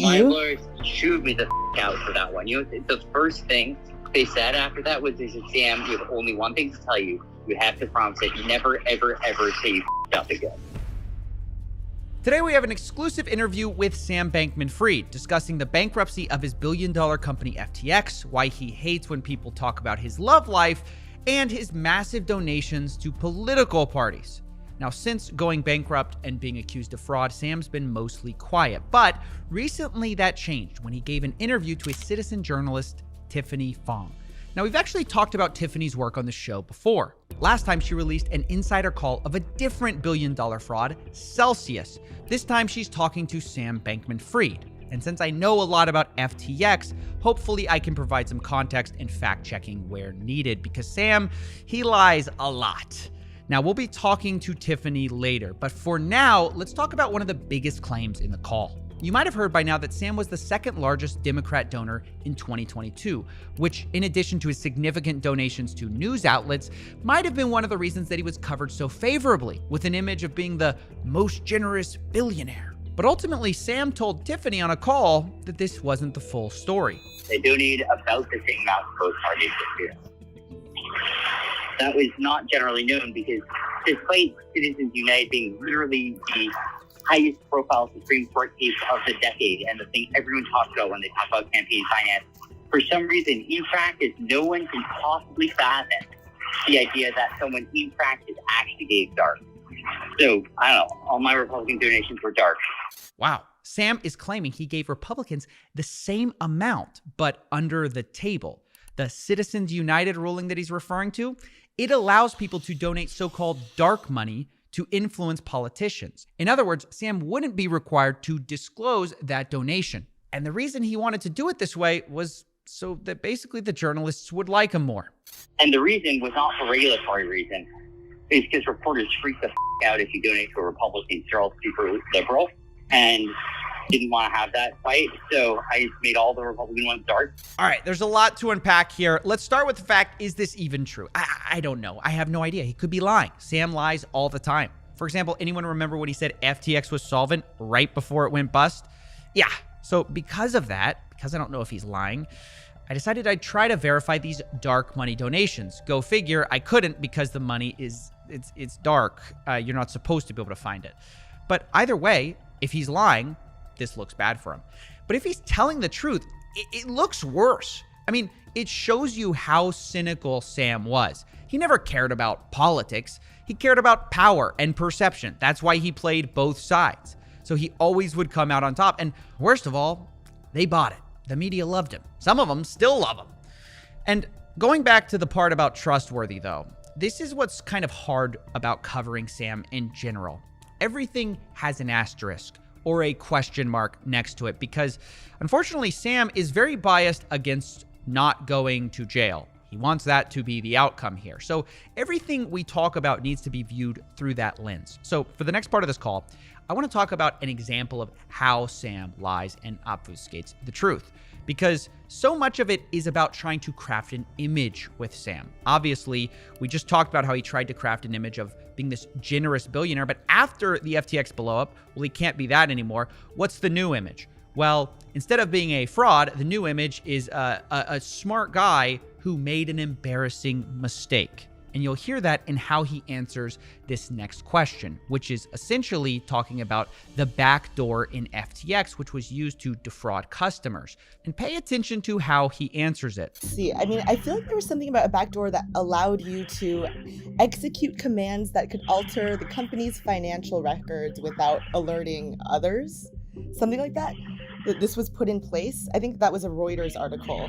My you? lawyers chewed me the out for that one. You know, the first thing they said after that was, they said, Sam, you have only one thing to tell you. You have to promise that you never, ever, ever say you up again. Today we have an exclusive interview with Sam Bankman Fried discussing the bankruptcy of his billion-dollar company FTX, why he hates when people talk about his love life, and his massive donations to political parties. Now, since going bankrupt and being accused of fraud, Sam's been mostly quiet, but recently that changed when he gave an interview to a citizen journalist, Tiffany Fong. Now, we've actually talked about Tiffany's work on the show before. Last time she released an insider call of a different billion-dollar fraud, Celsius. This time she's talking to Sam Bankman Fried. And since I know a lot about FTX, hopefully I can provide some context and fact-checking where needed, because Sam, he lies a lot. Now, we'll be talking to Tiffany later, but for now, let's talk about one of the biggest claims in the call. You might have heard by now that Sam was the second largest Democrat donor in 2022, which, in addition to his significant donations to news outlets, might have been one of the reasons that he was covered so favorably, with an image of being the most generous billionaire. But ultimately, Sam told Tiffany on a call that this wasn't the full story. They donated about the same amount to both parties this year. That was not generally known because despite Citizens United being literally the highest profile Supreme Court case of the decade and the thing everyone talks about when they talk about campaign finance, for some reason, in practice, no one can possibly fathom the idea that someone in practice actually gave dark. So, I don't know, all my Republican donations were dark. Wow. Sam is claiming he gave Republicans the same amount, but under the table. The Citizens United ruling that he's referring to, it allows people to donate so-called dark money to influence politicians. In other words, Sam wouldn't be required to disclose that donation. And the reason he wanted to do it this way was so that basically the journalists would like him more. And the reason was not for regulatory reason. It's because reporters freak the out if you donate to a Republican. They're all super liberal and didn't want to have that fight. So I just made all the Republican ones dark. All right, there's a lot to unpack here. Let's start with the fact, is this even true? I don't know. I have no idea. He could be lying. Sam lies all the time. For example, anyone remember when he said FTX was solvent right before it went bust? Yeah. So because of that, because I don't know if he's lying, I decided I'd try to verify these dark money donations. Go figure, I couldn't because the money it's dark. You're not supposed to be able to find it. But either way, if he's lying, this looks bad for him. But if he's telling the truth, it looks worse. I mean, it shows you how cynical Sam was. He never cared about politics. He cared about power and perception. That's why he played both sides. So he always would come out on top. And worst of all, they bought it. The media loved him. Some of them still love him. And going back to the part about trustworthy, though, this is what's kind of hard about covering Sam in general. Everything has an asterisk or a question mark next to it because, unfortunately, Sam is very biased against not going to jail. He wants that to be the outcome here. So everything we talk about needs to be viewed through that lens. So for the next part of this call, I want to talk about an example of how Sam lies and obfuscates the truth, because so much of it is about trying to craft an image with Sam. Obviously, we just talked about how he tried to craft an image of being this generous billionaire, but after the FTX blow up, well, he can't be that anymore. What's the new image? Well, instead of being a fraud, the new image is a smart guy who made an embarrassing mistake. And you'll hear that in how he answers this next question, which is essentially talking about the backdoor in FTX, which was used to defraud customers. And pay attention to how he answers it. See, I mean, I feel like there was something about a backdoor that allowed you to execute commands that could alter the company's financial records without alerting others. Something like that. That this was put in place. I think that was a Reuters article,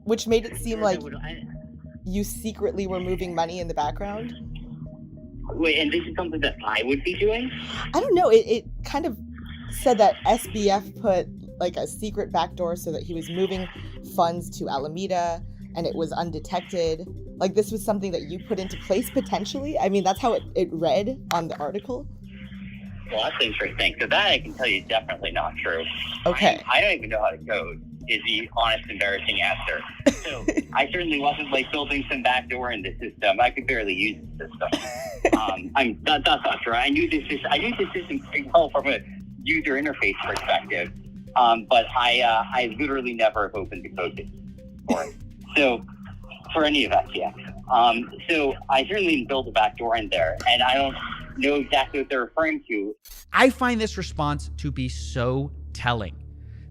which made it seem like you secretly were moving money in the background. Wait, and this is something that I would be doing? I don't know. It kind of said that SBF put like a secret backdoor so that he was moving funds to Alameda and it was undetected. Like this was something that you put into place potentially. I mean, that's how it read on the article. Well, that's interesting. So that I can tell you is definitely not true. Okay. I don't even know how to code, is the honest, embarrassing answer. So I certainly wasn't like building some backdoor in the system. I could barely use the system. That's not true. I knew this system pretty well from a user interface perspective. But I literally never have opened the code base for it. So for any of FTX. So I certainly didn't build a backdoor in there, and I don't know exactly what they're referring to. I find this response to be so telling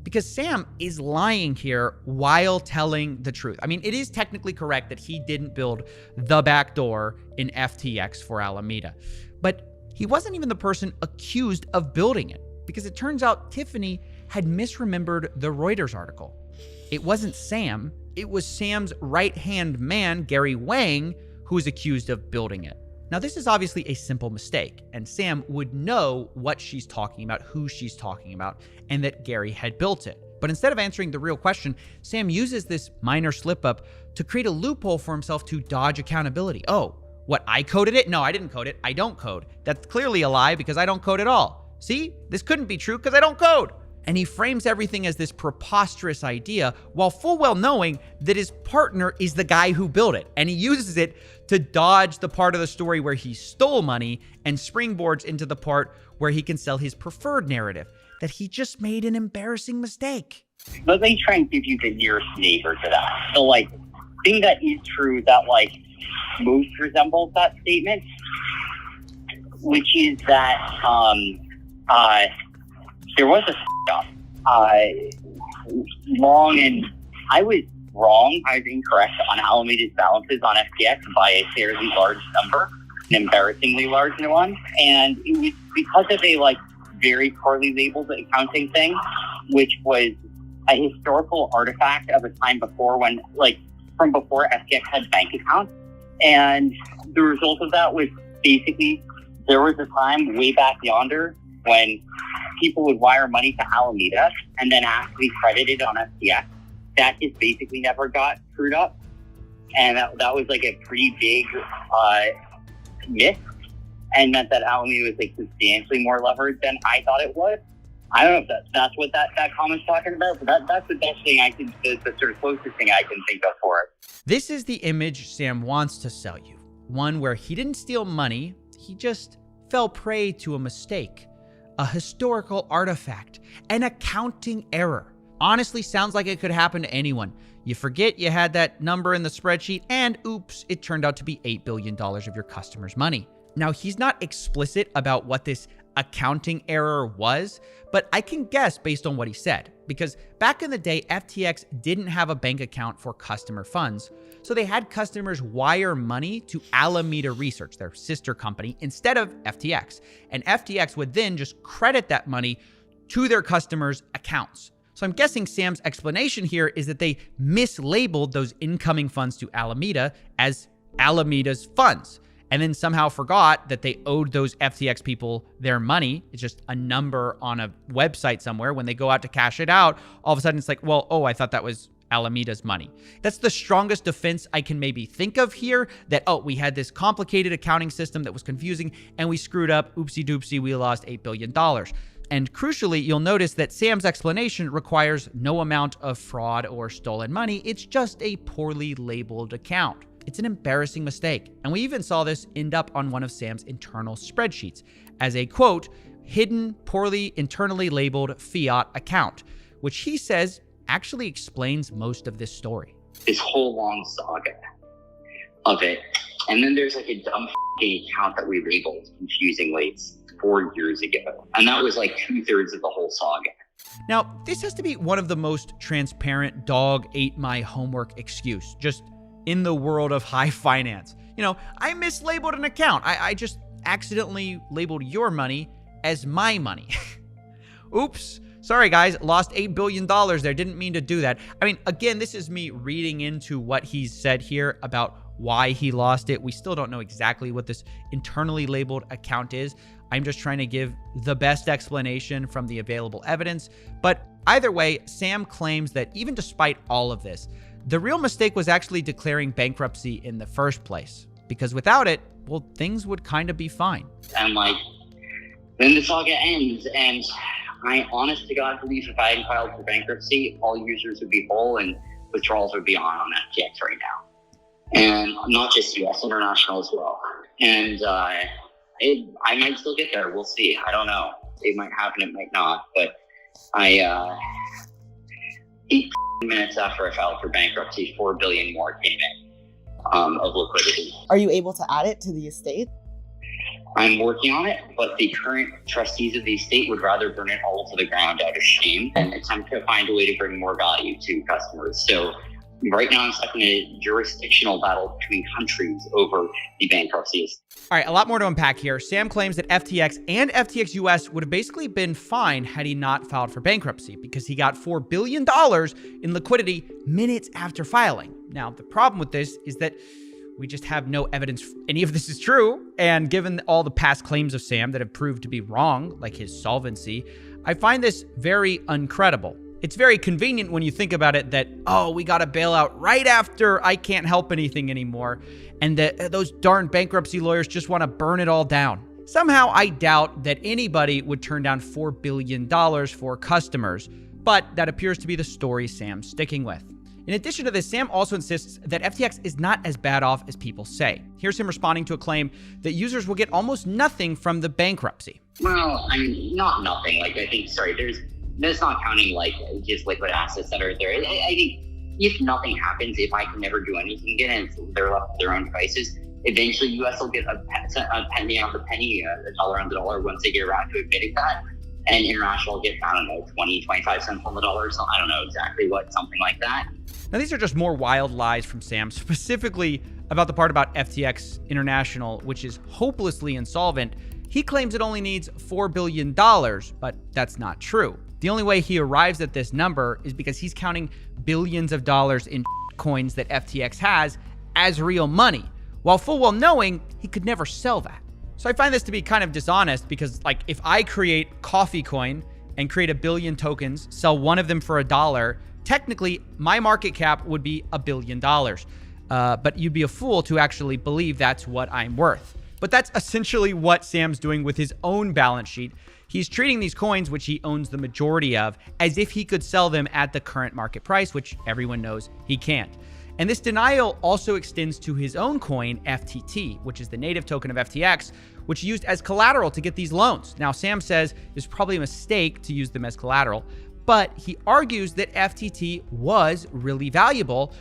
because Sam is lying here while telling the truth. I mean, it is technically correct that he didn't build the backdoor in FTX for Alameda, but he wasn't even the person accused of building it because it turns out Tiffany had misremembered the Reuters article. It wasn't Sam. It was Sam's right-hand man, Gary Wang, who was accused of building it. Now, this is obviously a simple mistake, and Sam would know what she's talking about, who she's talking about, and that Gary had built it. But instead of answering the real question, Sam uses this minor slip-up to create a loophole for himself to dodge accountability. Oh, what, I coded it? No, I didn't code it. I don't code. That's clearly a lie because I don't code at all. See, this couldn't be true because I don't code. And he frames everything as this preposterous idea while full well knowing that his partner is the guy who built it. And he uses it to dodge the part of the story where he stole money and springboards into the part where he can sell his preferred narrative, that he just made an embarrassing mistake. Let me try and give you the nearest neighbor to that. The thing that is true that most resembles that statement, which is that there was a up long, and I was wrong. I was incorrect on Alameda's balances on FTX by a fairly large number, an embarrassingly large one. And it was because of a very poorly labeled accounting thing, which was a historical artifact of a time before when from before FTX had bank accounts. And the result of that was basically there was a time way back yonder when people would wire money to Alameda and then ask to be credited on FTX. That just basically never got screwed up. And that was a pretty big miss, and meant that Alameda was substantially more levered than I thought it was. I don't know if that's what that comment's talking about, but that's the best thing the sort of closest thing I can think of for it. This is the image Sam wants to sell you. One where he didn't steal money, he just fell prey to a mistake. A historical artifact, an accounting error. Honestly, sounds like it could happen to anyone. You forget you had that number in the spreadsheet and oops, it turned out to be $8 billion of your customers' money. Now, he's not explicit about what this accounting error was, but I can guess based on what he said, because back in the day, FTX didn't have a bank account for customer funds, so they had customers wire money to Alameda Research, their sister company, instead of FTX, and FTX would then just credit that money to their customers' accounts. So I'm guessing Sam's explanation here is that they mislabeled those incoming funds to Alameda as Alameda's funds, and then somehow forgot that they owed those FTX people their money. It's just a number on a website somewhere. When they go out to cash it out, all of a sudden it's like, well, oh, I thought that was Alameda's money. That's the strongest defense I can maybe think of here, that, oh, we had this complicated accounting system that was confusing and we screwed up. Oopsie doopsie, we lost $8 billion. And crucially, you'll notice that Sam's explanation requires no amount of fraud or stolen money. It's just a poorly labeled account. It's an embarrassing mistake. And we even saw this end up on one of Sam's internal spreadsheets as a, quote, hidden, poorly internally labeled fiat account, which he says actually explains most of this story. This whole long saga of it. And then there's a dumb account that we labeled confusingly 4 years ago. And that was 2/3 of the whole saga. Now, this has to be one of the most transparent dog ate my homework excuse, just in the world of high finance. You know, I mislabeled an account. I just accidentally labeled your money as my money. Oops. Sorry, guys. Lost $8 billion there. Didn't mean to do that. I mean, again, this is me reading into what he's said here about why he lost it. We still don't know exactly what this internally labeled account is. I'm just trying to give the best explanation from the available evidence. But either way, Sam claims that even despite all of this, the real mistake was actually declaring bankruptcy in the first place. Because without it, well, things would kind of be fine. And then the saga ends, and I honest to God believe if I hadn't filed for bankruptcy, all users would be whole and withdrawals would be on FTX right now. And not just US, international as well. And I might still get there. We'll see. I don't know. It might happen, it might not. But I 8 minutes after I filed for bankruptcy, $4 billion more came in of liquidity. Are you able to add it to the estate? I'm working on it, but the current trustees of the estate would rather burn it all to the ground out of shame and attempt to find a way to bring more value to customers. So right now I'm stuck in a jurisdictional battle between countries over the bankruptcies. All right, a lot more to unpack here. Sam claims that FTX and FTX US would have basically been fine had he not filed for bankruptcy because he got $4 billion in liquidity minutes after filing. Now, the problem with this is that we just have no evidence any of this is true. And given all the past claims of Sam that have proved to be wrong, like his solvency, I find this very uncredible. It's very convenient when you think about it that, oh, we got a bailout right after I can't help anything anymore. And that those darn bankruptcy lawyers just want to burn it all down. Somehow I doubt that anybody would turn down $4 billion for customers, but that appears to be the story Sam's sticking with. In addition to this, Sam also insists that FTX is not as bad off as people say. Here's him responding to a claim that users will get almost nothing from the bankruptcy. Well, I mean, not nothing. Like, I think, that's not counting, like, just liquid assets that are there. I think if nothing happens, if I can never do anything again and they're left to their own devices, eventually US will get a penny on the penny, a dollar on the dollar once they get around to admitting that. And international will get, I don't know, 20, 25 cents on the dollar. So I don't know exactly what, something like that. Now, these are just more wild lies from Sam, specifically about the part about FTX International, which is hopelessly insolvent. He claims it only needs $4 billion, but that's not true. The only way he arrives at this number is because he's counting billions of dollars in coins that FTX has as real money, while full well knowing he could never sell that. So I find this to be kind of dishonest because, like, if I create Coffee Coin and create 1 billion tokens, sell one of them for $1, technically my market cap would be $1 billion. But you'd be a fool to actually believe that's what I'm worth. But that's essentially what Sam's doing with his own balance sheet. He's treating these coins, which he owns the majority of, as if he could sell them at the current market price, which everyone knows he can't. And this denial also extends to his own coin, FTT, which is the native token of FTX, which he used as collateral to get these loans. Now, Sam says it's probably a mistake to use them as collateral, but he argues that FTT was really valuable,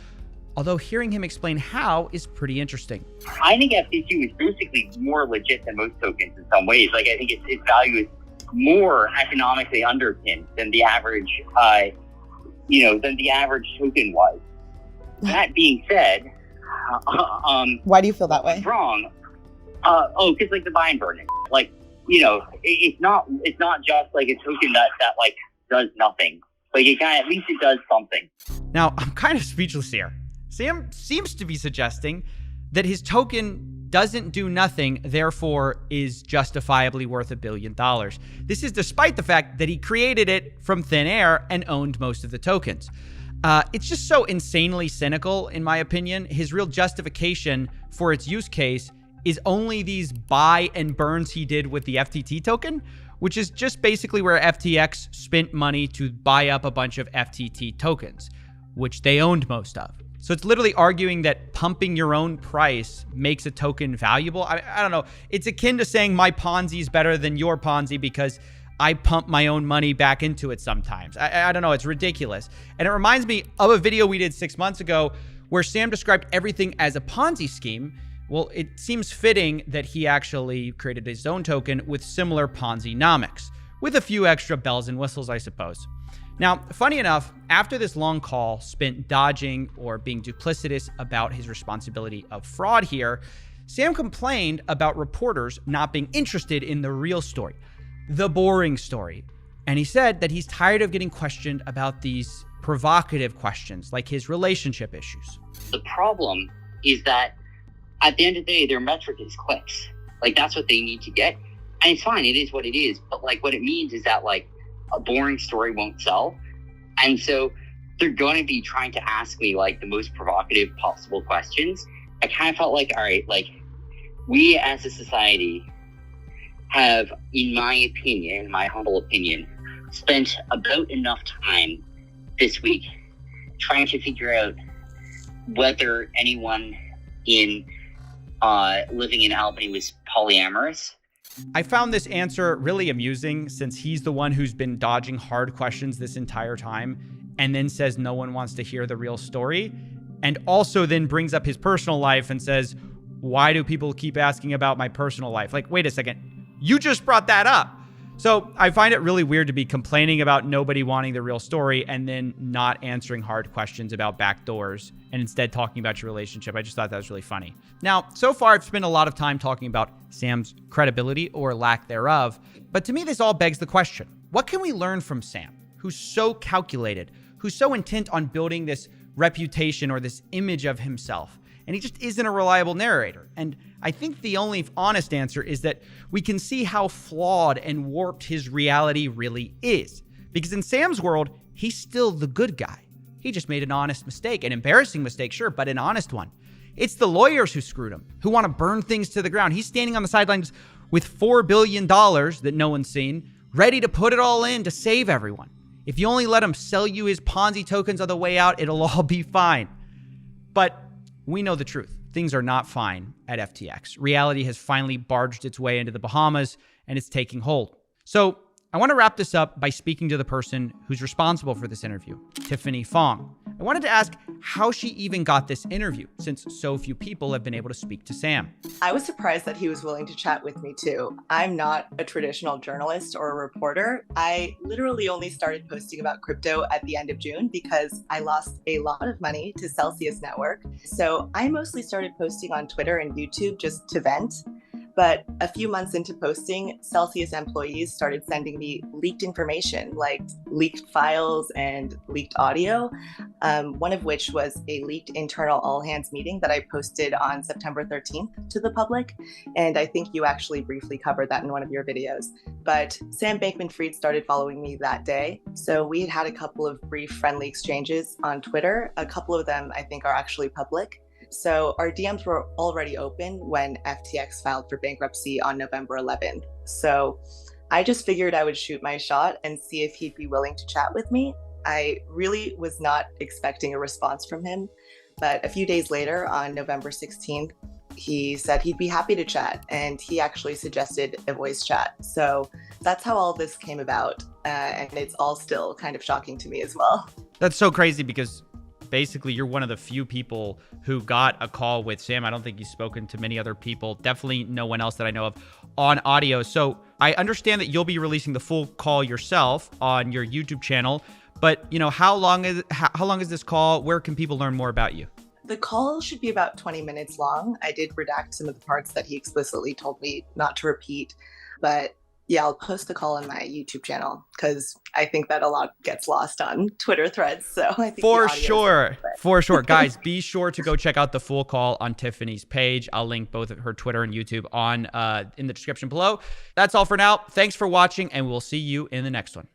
although hearing him explain how is pretty interesting. I think FTT was basically more legit than most tokens in some ways. Like, I think its value is more economically underpinned than the average, than the average token was. That being said, why do you feel that way? Wrong. Because like the buy and burn, like, it's not just like a token that like does nothing. Like, at least it does something. Now, I'm kind of speechless here. Sam seems to be suggesting that his token doesn't do nothing, therefore is justifiably worth $1 billion. This is despite the fact that he created it from thin air and owned most of the tokens. It's just so insanely cynical, in my opinion. His real justification for its use case is only these buy and burns he did with the FTT token, which is just basically where FTX spent money to buy up a bunch of FTT tokens, which they owned most of. So it's literally arguing that pumping your own price makes a token valuable. I don't know. It's akin to saying my Ponzi is better than your Ponzi because I pump my own money back into it sometimes. I don't know. It's ridiculous. And it reminds me of a video we did 6 months ago where Sam described everything as a Ponzi scheme. Well, it seems fitting that he actually created his own token with similar Ponzi-nomics, with a few extra bells and whistles, I suppose. Now, funny enough, after this long call spent dodging or being duplicitous about his responsibility of fraud here, Sam complained about reporters not being interested in the real story, the boring story. And he said that he's tired of getting questioned about these provocative questions like his relationship issues. The problem is that at the end of the day, their metric is clicks. Like, that's what they need to get. And it's fine. It is what it is. But like, what it means is that like a boring story won't sell. And so they're going to be trying to ask me like the most provocative possible questions. I kind of felt like, all right, like we as a society have, in my opinion, my humble opinion, spent about enough time this week trying to figure out whether anyone in living in Albany was polyamorous I found this answer really amusing since he's the one who's been dodging hard questions this entire time and then says no one wants to hear the real story, and also then brings up his personal life and says, why do people keep asking about my personal life? Like, wait a second, you just brought that up. So I find it really weird to be complaining about nobody wanting the real story and then not answering hard questions about backdoors and instead talking about your relationship. I just thought that was really funny. Now, so far, I've spent a lot of time talking about Sam's credibility or lack thereof. But to me, this all begs the question, what can we learn from Sam, who's so calculated, who's so intent on building this reputation or this image of himself? And he just isn't a reliable narrator. And I think the only honest answer is that we can see how flawed and warped his reality really is. Because in Sam's world, he's still the good guy. He just made an honest mistake, an embarrassing mistake, sure, but an honest one. It's the lawyers who screwed him, who want to burn things to the ground. He's standing on the sidelines with $4 billion that no one's seen, ready to put it all in to save everyone. If you only let him sell you his Ponzi tokens on the way out, it'll all be fine. But we know the truth. Things are not fine at FTX. Reality has finally barged its way into the Bahamas, and it's taking hold. So I want to wrap this up by speaking to the person who's responsible for this interview, Tiffany Fong. I wanted to ask how she even got this interview, since so few people have been able to speak to Sam. I was surprised that he was willing to chat with me too. I'm not a traditional journalist or a reporter. I literally only started posting about crypto at the end of June because I lost a lot of money to Celsius Network. So I mostly started posting on Twitter and YouTube just to vent. But a few months into posting, Celsius employees started sending me leaked information, like leaked files and leaked audio, one of which was a leaked internal all-hands meeting that I posted on September 13th to the public. And I think you actually briefly covered that in one of your videos. But Sam Bankman Fried started following me that day. So we had a couple of brief friendly exchanges on Twitter. A couple of them I think are actually public. So our DMs were already open when FTX filed for bankruptcy on November 11th. So I just figured I would shoot my shot and see if he'd be willing to chat with me. I really was not expecting a response from him, but a few days later on November 16th, he said he'd be happy to chat, and he actually suggested a voice chat. So that's how all this came about, and it's all still kind of shocking to me as well. That's so crazy because basically you're one of the few people who got a call with Sam. I don't think he's spoken to many other people, definitely no one else that I know of, on audio. So I understand that you'll be releasing the full call yourself on your YouTube channel, but how long is this call? Where can people learn more about you? The call should be about 20 minutes long. I did redact some of the parts that he explicitly told me not to repeat, but yeah, I'll post the call on my YouTube channel because I think that a lot gets lost on Twitter threads. So I think for sure. Guys, be sure to go check out the full call on Tiffany's page. I'll link both of her Twitter and YouTube on in the description below. That's all for now. Thanks for watching, and we'll see you in the next one.